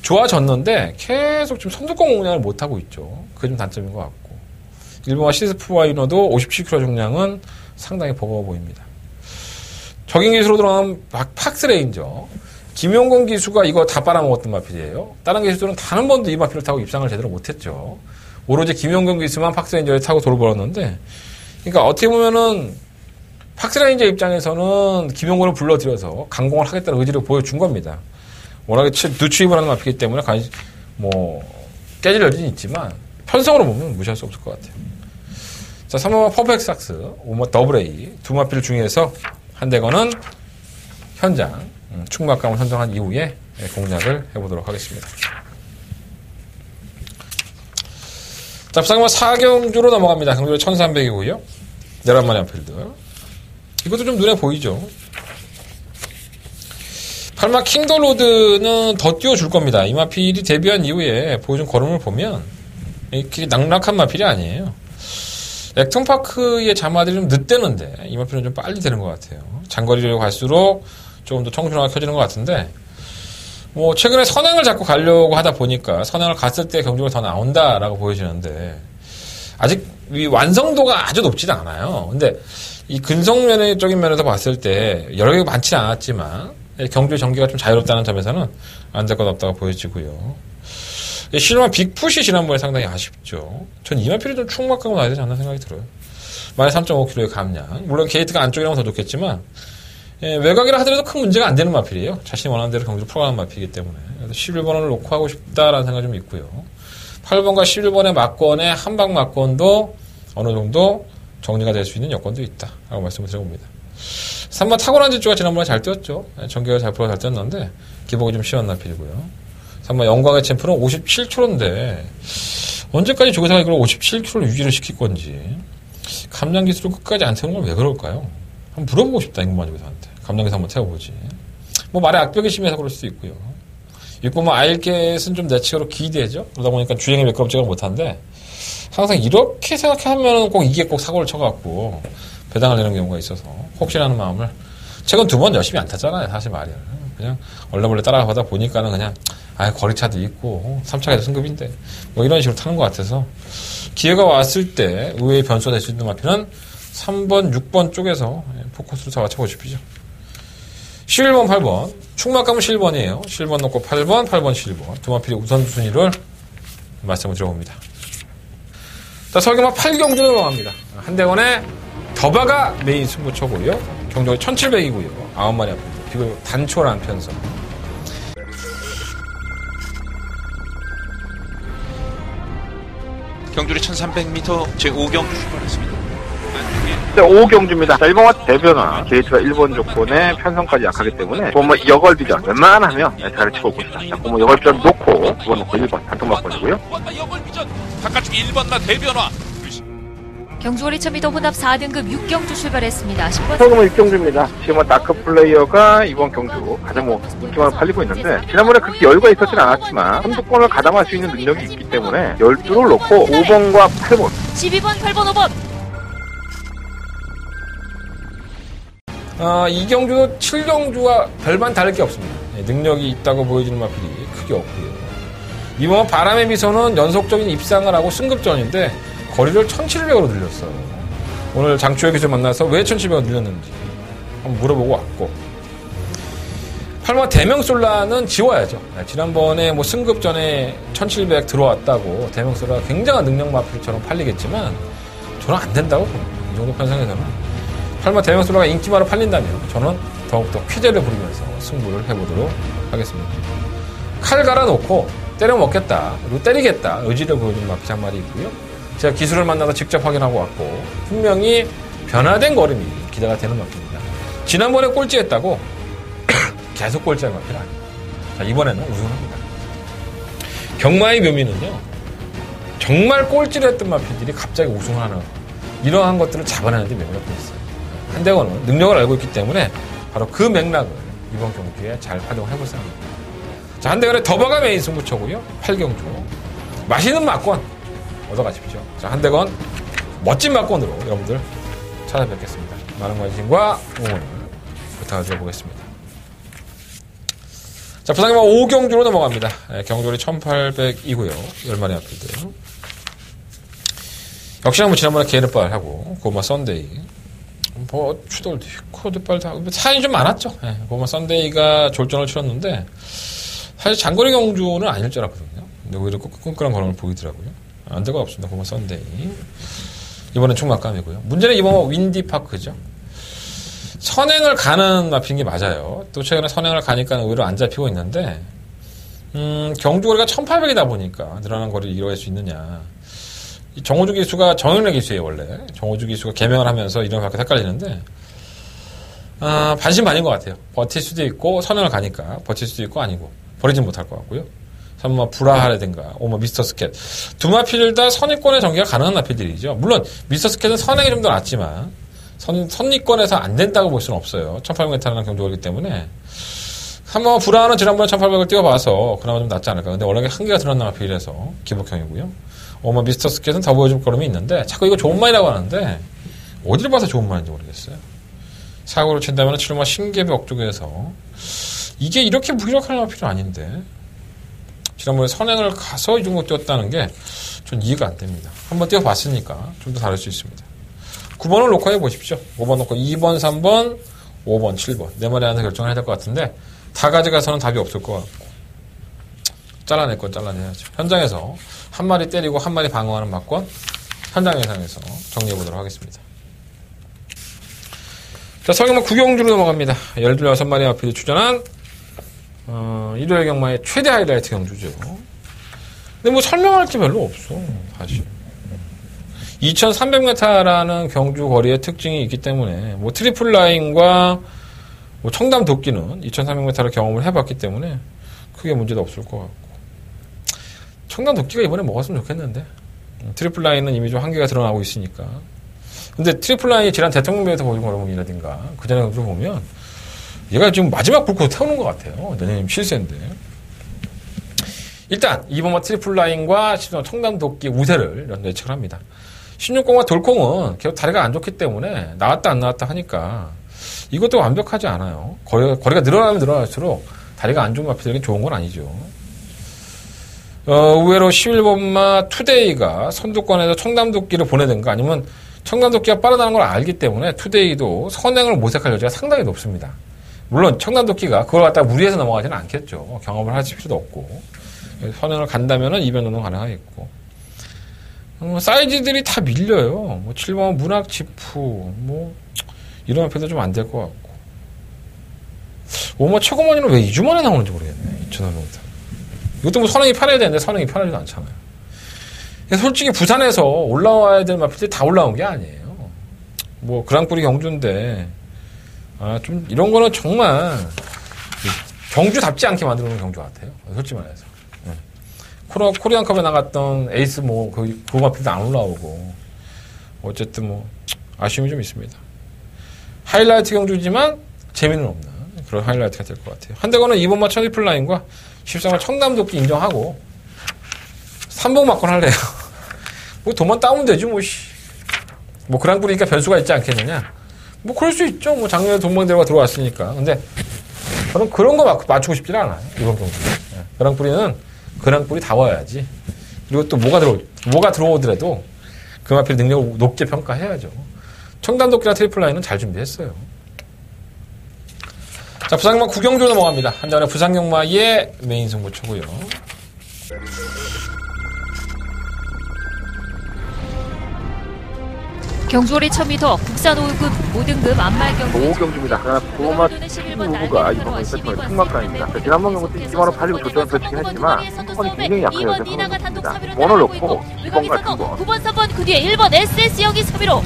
좋아졌는데 계속 지금 선두권 공략을 못하고 있죠. 그게 좀 단점인 것 같고 1번 시스프와이너도 57kg 중량은 상당히 버거워 보입니다. 적인 기수로 들어간 팍스레인저 김용건 기수가 이거 다 빨아먹었던 마필이에요. 다른 기수들은 단 한 번도 이 마필을 타고 입상을 제대로 못했죠. 오로지 김용건 기수만 팍스레인저를 타고 돌을 벌었는데 그러니까 어떻게 보면은 팍스레인저 입장에서는 김용건을 불러들여서 강공을 하겠다는 의지를 보여준 겁니다. 워낙에 누추입을 하는 마필이기 때문에 뭐 깨질 여지는 있지만 편성으로 보면 무시할 수 없을 것 같아요. 자, 3번 퍼펙트 삭스, 5번 더블 A 두 마필 중에서 한 대거는 현장 충막감을 선정한 이후에 공략을 해보도록 하겠습니다. 자, 4경주로 넘어갑니다. 경주로 1300이고요. 11마리 마필들. 이것도 좀 눈에 보이죠. 8마 킹더로드는 더 띄워줄 겁니다. 이 마필이 데뷔한 이후에 보여준 걸음을 보면 이렇게 낙락한 마필이 아니에요. 액턴파크의 자마들이 좀 늦대는데 이 마필은 좀 빨리 되는 것 같아요. 장거리로 갈수록 조금 더 청순하게 켜지는 것 같은데 뭐 최근에 선행을 자꾸 가려고 하다 보니까 선행을 갔을 때 경주가 더 나온다라고 보여지는데 아직 이 완성도가 아주 높지는 않아요. 근데 이 근성면적인 면에서 봤을 때 여러 개가 많지는 않았지만 경주의 전개가 좀 자유롭다는 점에서는 안 될 것 없다고 보여지고요. 실만 빅풋이 지난번에 상당히 아쉽죠. 전 이 마필이 좀 충막하고 나야 되지 않나 생각이 들어요. 만약 3.5kg의 감량. 물론 게이트가 안쪽이라면 더 좋겠지만 외곽이라 하더라도 큰 문제가 안 되는 마필이에요. 자신이 원하는 대로 경주를 풀어가는 마필이기 때문에. 그래서 11번을 놓고 하고 싶다라는 생각이 좀 있고요. 8번과 11번의 막권의 한방 막권도 어느 정도 정리가 될 수 있는 여건도 있다. 라고 말씀을 드려봅니다. 3번 타고난 질주가 지난번에 잘 뛰었죠. 전개가 잘 풀어 잘 뛰었는데 기복이 좀 심한 마필이고요. 3번 영광의 챔프는 57kg인데 언제까지 조계사가 이걸 57kg를 유지를 시킬 건지 감량 기술을 끝까지 안 태우는 건 왜 그럴까요? 한번 물어보고 싶다. 인구만 조계사한테. 감량기사 한번 태워보지. 뭐 말에 악벽이 심해서 그럴 수도 있고요. 있고 뭐 아일겟은 좀 내치로 기대죠. 그러다 보니까 주행이 매끄럽지가 못한데 항상 이렇게 생각하면 꼭 이게 꼭 사고를 쳐갖고 배당을 내는 경우가 있어서 혹시라는 마음을 최근 2번 열심히 안 탔잖아요. 사실 말이야. 그냥 얼레몰래 따라가다 보니까는 그냥 거리차도 있고 3차가 승급인데 뭐 이런 식으로 타는 것 같아서 기회가 왔을 때 의외의 변수가 될 수 있는 마필은 3번, 6번 쪽에서 포커스로 잡아쳐보십시오. 11번, 8번 충막감은 11번이에요. 11번 놓고 8번, 8번, 11번 두 마필의 우선순위를 말씀을 드려봅니다. 자, 설경마 8경주로 넘어갑니다. 한대원의 더바가 메인 승부처고요. 경적이 1700이고요. 9마리 앞에 비교 단촐한 편성. 경주리 1300m 제5경주 출발했습니다. 5경주입니다. 자, 1번과 대변화 게이트가 1번 조건에 편성까지 약하기 때문에 뭐 여걸비전 웬만하면 잘 치고 있다. 자, 뭐 여걸비전 놓고 2번 놓고 1번 단통바꿔주고요. 여걸비전 바깥쪽 1번나 대변화. 경주월 2000m 혼합 4등급 6경주 출발했습니다. 10번 처음은 6경주입니다. 지금은 다크 플레이어가 이번 경주 가장 인기만 팔리고 있는데 지난번에 그렇게 여유가 있었진 않았지만 선두권을 가담할 수 있는 능력이 있기 때문에 12를 놓고 5번과 8번 12번, 8번, 5번 이 경주도 7경주와 별반 다를 게 없습니다. 능력이 있다고 보여지는 마필이 크게 없고요. 이번 바람의 미소는 연속적인 입상을 하고 승급전인데 거리를 1700으로 늘렸어요. 오늘 장추혁 기수 만나서 왜 1700으로 늘렸는지 한번 물어보고 왔고 8번 대명솔라는 지워야죠. 지난번에 뭐 승급전에 1700 들어왔다고 대명솔라가 굉장한 능력 마필처럼 팔리겠지만 저는 안 된다고 봅니다. 이 정도 편성에서는 8번 대명솔라가 인기마로 팔린다면 저는 더욱더 쾌재를 부리면서 승부를 해보도록 하겠습니다. 칼 갈아놓고 때려 먹겠다, 그리고 때리겠다 의지를 보여주는 마필 한 마리 있고요. 제가 기술을 만나서 직접 확인하고 왔고 분명히 변화된 걸음이 기대가 되는 마필입니다. 지난번에 꼴찌했다고 계속 꼴찌한 마필 아니에요. 자, 이번에는 우승합니다. 경마의 묘미는요, 정말 꼴찌를 했던 마필들이 갑자기 우승을 하는 이러한 것들을 잡아내는 데 묘미가 또 있어요. 한대건은 능력을 알고 있기 때문에 바로 그 맥락을 이번 경기에 잘 활용을 해볼 생각입니다. 자, 한대건의 더버가 메인 승부처고요. 8경주 맛있는 막권 얻어가십시오. 자, 한대건 멋진 막권으로 여러분들 찾아뵙겠습니다. 많은 관심과 응원을 부탁을 드려보겠습니다. 자, 부상님은 5경주로 넘어갑니다. 경주리 1800이고요. 10마리 앞필들. 역시나 뭐 지난번에 게르빨하고 고마 썬데이, 뭐 추돌 코드빨 다 사연이 좀 많았죠. 고마 썬데이가 졸전을 치렀는데 사실 장거리 경주는 아닐 줄 알았거든요. 근데 오히려 끈끈한 걸음을 보이더라고요. 안 될 거 없습니다. 고마 썬데이. 이번엔 충막감이고요. 문제는 이번 윈디파크죠. 선행을 가는 마필인 게 맞아요. 또 최근에 선행을 가니까 오히려 안 잡히고 있는데, 경주거리가 1800이다 보니까 늘어난 거리를 이뤄낼 수 있느냐. 이 정호주 기수가 정영래 기수예요, 원래. 정호주 기수가 개명을 하면서 이름을 바꿔 헷갈리는데, 반신반인 것 같아요. 버틸 수도 있고, 선행을 가니까 버틸 수도 있고, 아니고. 버리진 못할 것 같고요. 설마 브라하라든가, 미스터 스캣. 두 마필 다 선의권의 전개가 가능한 마필들이죠. 물론, 미스터 스캣은 선행이 좀 더 낫지만, 선의권에서 안 된다고 볼 수는 없어요. 1800m라는 경주거리기 때문에. 한번 브라하는 지난번에 1800을 뛰어봐서 그나마 좀 낫지 않을까. 근데 워낙에 한계가 드러난 마필이라서 기복형이고요. 미스터 스캣은 더 보여줄 걸음이 있는데, 자꾸 이거 좋은 말이라고 하는데, 어디를 봐서 좋은 말인지 모르겠어요. 사고를 친다면 7마 신계벽 쪽에서, 이게 이렇게 무기력한 마필은 아닌데, 지난번에 선행을 가서 이 정도 뛰었다는 게 전 이해가 안 됩니다. 한번 뛰어봤으니까 좀 더 다를 수 있습니다. 9번을 놓고 해보십시오. 5번 놓고 2번, 3번, 5번, 7번. 네 마리 안에서 결정을 해야 될 것 같은데, 다 가져가서는 답이 없을 것 같고, 잘라낼 건 잘라내야죠. 현장에서 한 마리 때리고 한 마리 방어하는 막권, 현장 예상에서 정리해보도록 하겠습니다. 자, 서경마 9경주로 넘어갑니다. 16마리 마필이 출전한 일요일 경마의 최대 하이라이트 경주죠. 근데 뭐 설명할 게 별로 없어, 사실. 2300m라는 경주 거리의 특징이 있기 때문에, 뭐 트리플 라인과 뭐 청담 도끼는 2300m를 경험을 해봤기 때문에 크게 문제도 없을 것 같고. 청담 도끼가 이번에 먹었으면 좋겠는데. 트리플 라인은 이미 좀 한계가 드러나고 있으니까. 근데 트리플 라인이 지난 대통령배에서 보여준 거라든가, 그 전에 경주를 보면, 얘가 지금 마지막 불꽃 태우는 것 같아요. 내년이면 실세인데. 일단, 이번 트리플 라인과 청담 도끼 우세를 예측을 합니다. 16공과 돌콩은 계속 다리가 안 좋기 때문에 나왔다 안 나왔다 하니까 이것도 완벽하지 않아요. 거리가 늘어나면 늘어날수록 다리가 안 좋은 마필에게 좋은 건 아니죠. 의외로 11번마 투데이가 선두권에서 청담도끼를 보내든가 아니면 청담도끼가 빠르다는 걸 알기 때문에 투데이도 선행을 모색할 여지가 상당히 높습니다. 물론 청담도끼가 그걸 갖다가 무리해서 넘어가지는 않겠죠. 경험을 하실 필요도 없고. 선행을 간다면은 이변으로 가능하겠고. 사이즈들이 다 밀려요. 뭐 7번 문학 지프, 뭐 이런 앞에도 좀 안 될 것 같고. 최고머니는 왜 2주 만에 나오는지 모르겠네. 2,500m. 이것도 뭐 선행이 편해야 되는데 선행이 편하지도 않잖아요. 솔직히 부산에서 올라와야 될 마필들이 다 올라온 게 아니에요. 뭐 그랑프리 경주인데 좀 이런 거는 정말 경주답지 않게 만들어놓은 경주 같아요. 솔직히 말해서. 코리안컵에 나갔던 에이스 그 마필도 안 올라오고 어쨌든 뭐 아쉬움이 좀 있습니다. 하이라이트 경주지만 재미는 없는 그런 하이라이트가 될 것 같아요. 한대건은 2번마 트리플 라인과 13번 청담도끼 인정하고 3번 막권 할래요. 뭐 돈만 따면 되지 뭐 그랑프리니까 변수가 있지 않겠느냐. 뭐 그럴 수 있죠. 뭐 작년에 동방대로가 들어왔으니까. 근데 저는 그런 거 맞추고 싶지 않아요. 이번 경주. 그랑프리 다 와야지. 그리고 또 뭐가 들어오더라도 그 마필 능력을 높게 평가해야죠. 청담도끼나 트리플 라인은 잘 준비했어요. 자, 부산경마 9경주로 넘어갑니다. 한자원의 부산경마의 메인 승부처고요. 경주거리 1000m 국산 5등급 안말 경주 5경주입니다. 그러나 도마 후보가 이번 세트의 승막강입니다. 지난번 경우 때 2만원 팔리고 조정을 펼치긴 했지만 선이 굉장히 약해서 성공했습니다. 원을 놓고 2번과 3번 9번 3번 그 뒤에 1번 SS 여기 3위로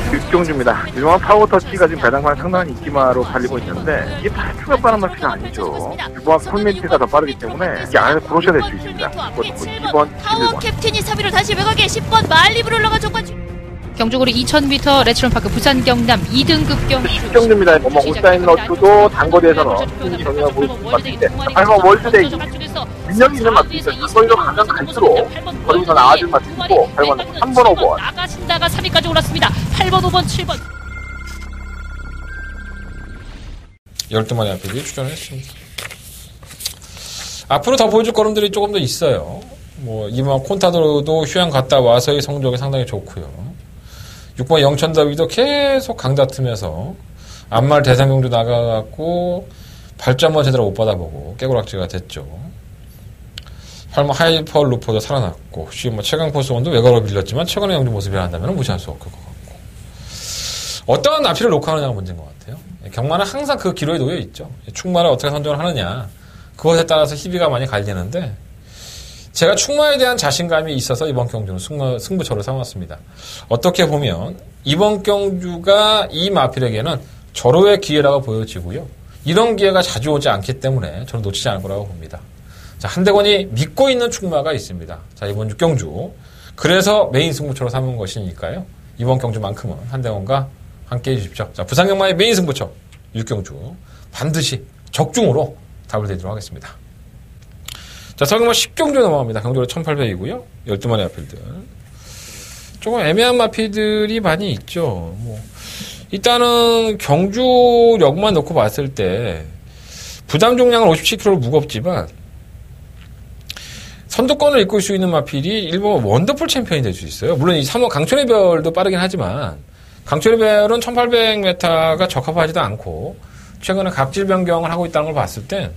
6경주입니다. 유명한 파워터치가 지금 배당판 상당한 인기마로 팔리고 있는데 이게 발표가 빠른 마피가 아니죠. 유명한 콜멘트가 더 빠르기 때문에 이게 안에서 고르셔야 될 수 있습니다. 2번, 파워 11번. 캡틴이 3위로 다시 외곽에 10번 말리브를 올라가 족관 경주거리 2000m 레츠론파크 부산 경남 2등급 경주 10경주입니다. 울사인 러투도 단거리에서는 충분히 경기가 보일 수 있는데 하지만 월드데이 능력이 있는 마피들 단거리로 가면 갈수록 거리가 나아질 마피고 8번, 3번, 5번 나가신다가 3위까지 올랐습니다. 8번 5번 7번 12마리 앞에 출전을 했습니다. 앞으로 더 보여줄 걸음들이 조금 더 있어요. 뭐 이번 콘타도로도 휴양 갔다 와서의 성적이 상당히 좋고요. 6번 영천더비도 계속 강다투면서 앞말 대상경주 나가갖고 발전만 제대로 못 받아보고 깨고락지가 됐죠. 8번 하이퍼 루퍼도 살아났고 뭐 최강 포스원도 외곽으로 밀렸지만 최근의 경주 모습이라 한다면 무시할 수 없을 것 같고 어떠한 나피를 놓고 하느냐가 문제인 것 같아요. 경마는 항상 그 기로에 놓여 있죠. 충마를 어떻게 선정을 하느냐 그것에 따라서 희비가 많이 갈리는데 제가 충마에 대한 자신감이 있어서 이번 경주는 승부처를 삼았습니다. 어떻게 보면 이번 경주가 이 마필에게는 절호의 기회라고 보여지고요. 이런 기회가 자주 오지 않기 때문에 저는 놓치지 않을 거라고 봅니다. 자, 한대건이 믿고 있는 충마가 있습니다. 자, 이번 6경주. 그래서 메인 승부처로 삼은 것이니까요. 이번 경주만큼은 한대건과 함께 해주십시오. 자, 부산경마의 메인 승부처 6경주 반드시 적중으로 답을 드리도록 하겠습니다. 자, 서경마 10경주 넘어갑니다. 경주로 1800이고요. 12마리 마필들. 조금 애매한 마필들이 많이 있죠. 뭐, 일단은 경주력만 놓고 봤을 때, 부담 중량은 57kg로 무겁지만, 선두권을 이끌 수 있는 마필이 일본 원더풀 챔피언이 될 수 있어요. 물론 이 3호 강철의 별도 빠르긴 하지만, 강철의 별은 1800m가 적합하지도 않고, 최근에 각질 변경을 하고 있다는 걸 봤을 땐,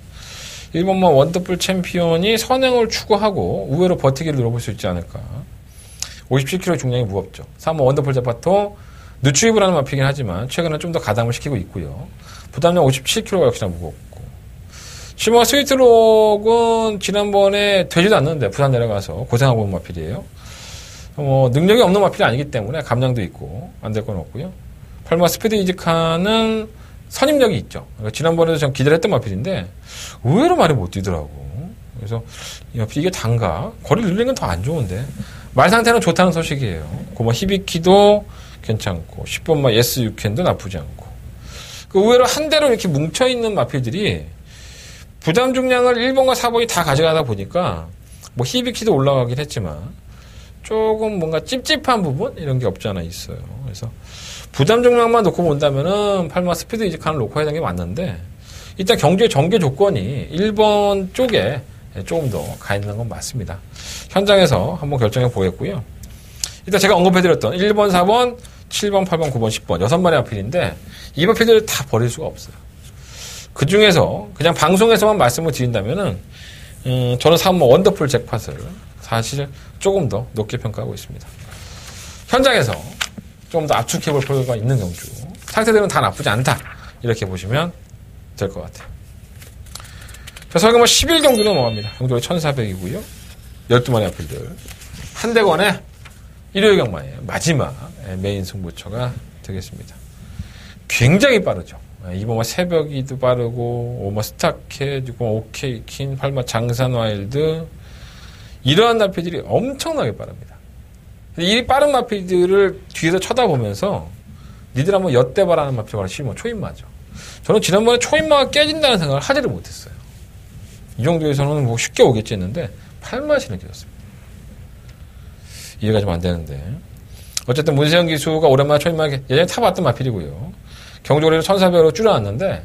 일본만 원더풀 챔피언이 선행을 추구하고 우회로 버티기를 노려볼 수 있지 않을까. 57kg 중량이 무겁죠. 3번 원더풀 자파토 누추입을 하는 마피긴 하지만 최근에 좀 더 가담을 시키고 있고요. 부담량 57kg가 역시나 무겁고 7번 스위트록은 지난번에 되지도 않는데 부산 내려가서 고생하고 온 마필이에요. 능력이 없는 마필이 아니기 때문에 감량도 있고 안 될 건 없고요. 8번 스피드 이즈카는 선임력이 있죠. 그러니까 지난번에도 전 기대를 했던 마필인데 의외로 많이 못 뛰더라고. 그래서 이게 단가 거리를 늘리는 건 더 안 좋은데 말 상태는 좋다는 소식이에요. 고마 히비키도 괜찮고 10번마 예스 유캔도 나쁘지 않고 의외로 한 대로 이렇게 뭉쳐있는 마필들이 부담 중량을 1번과 4번이 다 가져가다 보니까 뭐 히비키도 올라가긴 했지만 조금 뭔가 찝찝한 부분 이런 게 없지 않아 있어요. 그래서 부담 중량만 놓고 본다면은 8마 스피드 이직칸을 놓고 해야 되는 게 맞는데 일단 경주의 전개 조건이 1번 쪽에 조금 더 가 있는 건 맞습니다. 현장에서 한번 결정해 보겠고요. 일단 제가 언급해드렸던 1번, 4번, 7번, 8번, 9번, 10번 6마리 마필인데 이 마필들을 다 버릴 수가 없어요. 그 중에서 그냥 방송에서만 말씀을 드린다면은 저는 3번 원더풀 잭팟을 사실 조금 더 높게 평가하고 있습니다. 현장에서 좀 더 압축해볼 필요가 있는 경주. 상태들은 다 나쁘지 않다. 이렇게 보시면 될 것 같아요. 자, 서경마 11경주 넘어갑니다. 경주가 1400이고요. 12마리 앞필들. 한대건의 일요일 경마의 마지막 메인 승부처가 되겠습니다. 굉장히 빠르죠. 이번 새벽이도 빠르고, 스타켓, 6번 오케이 킨, 8마 장산 와일드. 이러한 나피들이 엄청나게 빠릅니다. 이 빠른 마피들을 뒤에서 쳐다보면서 니들 한번 엿대봐라는 마피가 실무 초인마죠. 저는 지난번에 초인마가 깨진다는 생각을 하지를 못했어요. 이 정도에서는 뭐 쉽게 오겠지 했는데 8마시는 깨졌습니다. 이해가 좀 안 되는데 어쨌든 문세영 기수가 오랜만에 초인마에 예전에 타봤던 마필이고요. 경주거리를 1400으로 줄여놨는데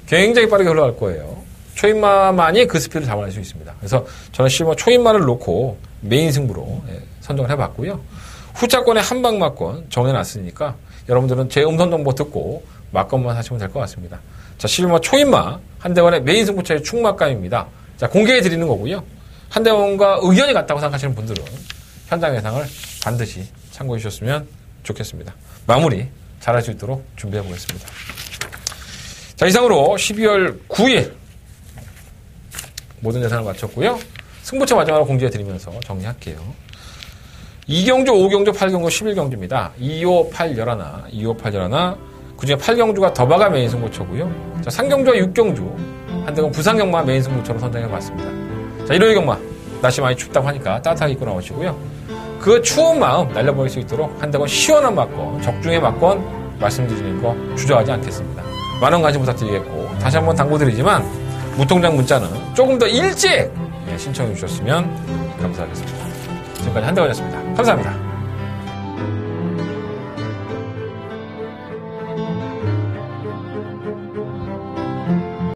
굉장히 빠르게 흘러갈 거예요. 초인마만이 그 스피드를 잡아낼 수 있습니다. 그래서 저는 실무 초인마를 놓고 메인 승부로 선정을 해봤고요. 후차권에 한방 막권 정해놨으니까 여러분들은 제 음성 정보 듣고 막권만 하시면 될 것 같습니다. 자, 실마 초인마 한대원의 메인 승부처의 충막감입니다. 자, 공개해 드리는 거고요. 한대원과 의견이 같다고 생각하시는 분들은 현장 예상을 반드시 참고해 주셨으면 좋겠습니다. 마무리 잘할 수 있도록 준비해 보겠습니다. 자, 이상으로 12월 9일 모든 예상을 마쳤고요. 승부처 마지막으로 공지해 드리면서 정리할게요. 2경주, 5경주, 8경주, 11경주입니다. 2호, 8, 11, 2호, 8, 11. 그중에 8경주가 더바가 메인 승부처고요. 자, 3경주와 6경주, 한대건 부산경마 메인 승부처로 선정해봤습니다. 자, 일요일 경마, 날씨 많이 춥다고 하니까 따뜻하게 입고 나오시고요. 그 추운 마음 날려버릴 수 있도록 한대건 시원한 막건, 적중의 막건 말씀드리는 거 주저하지 않겠습니다. 많은 관심 부탁드리겠고, 다시 한번 당부드리지만, 무통장 문자는 조금 더 일찍 신청해 주셨으면 감사하겠습니다. 지금까지 한대건이었습니다. 감사합니다.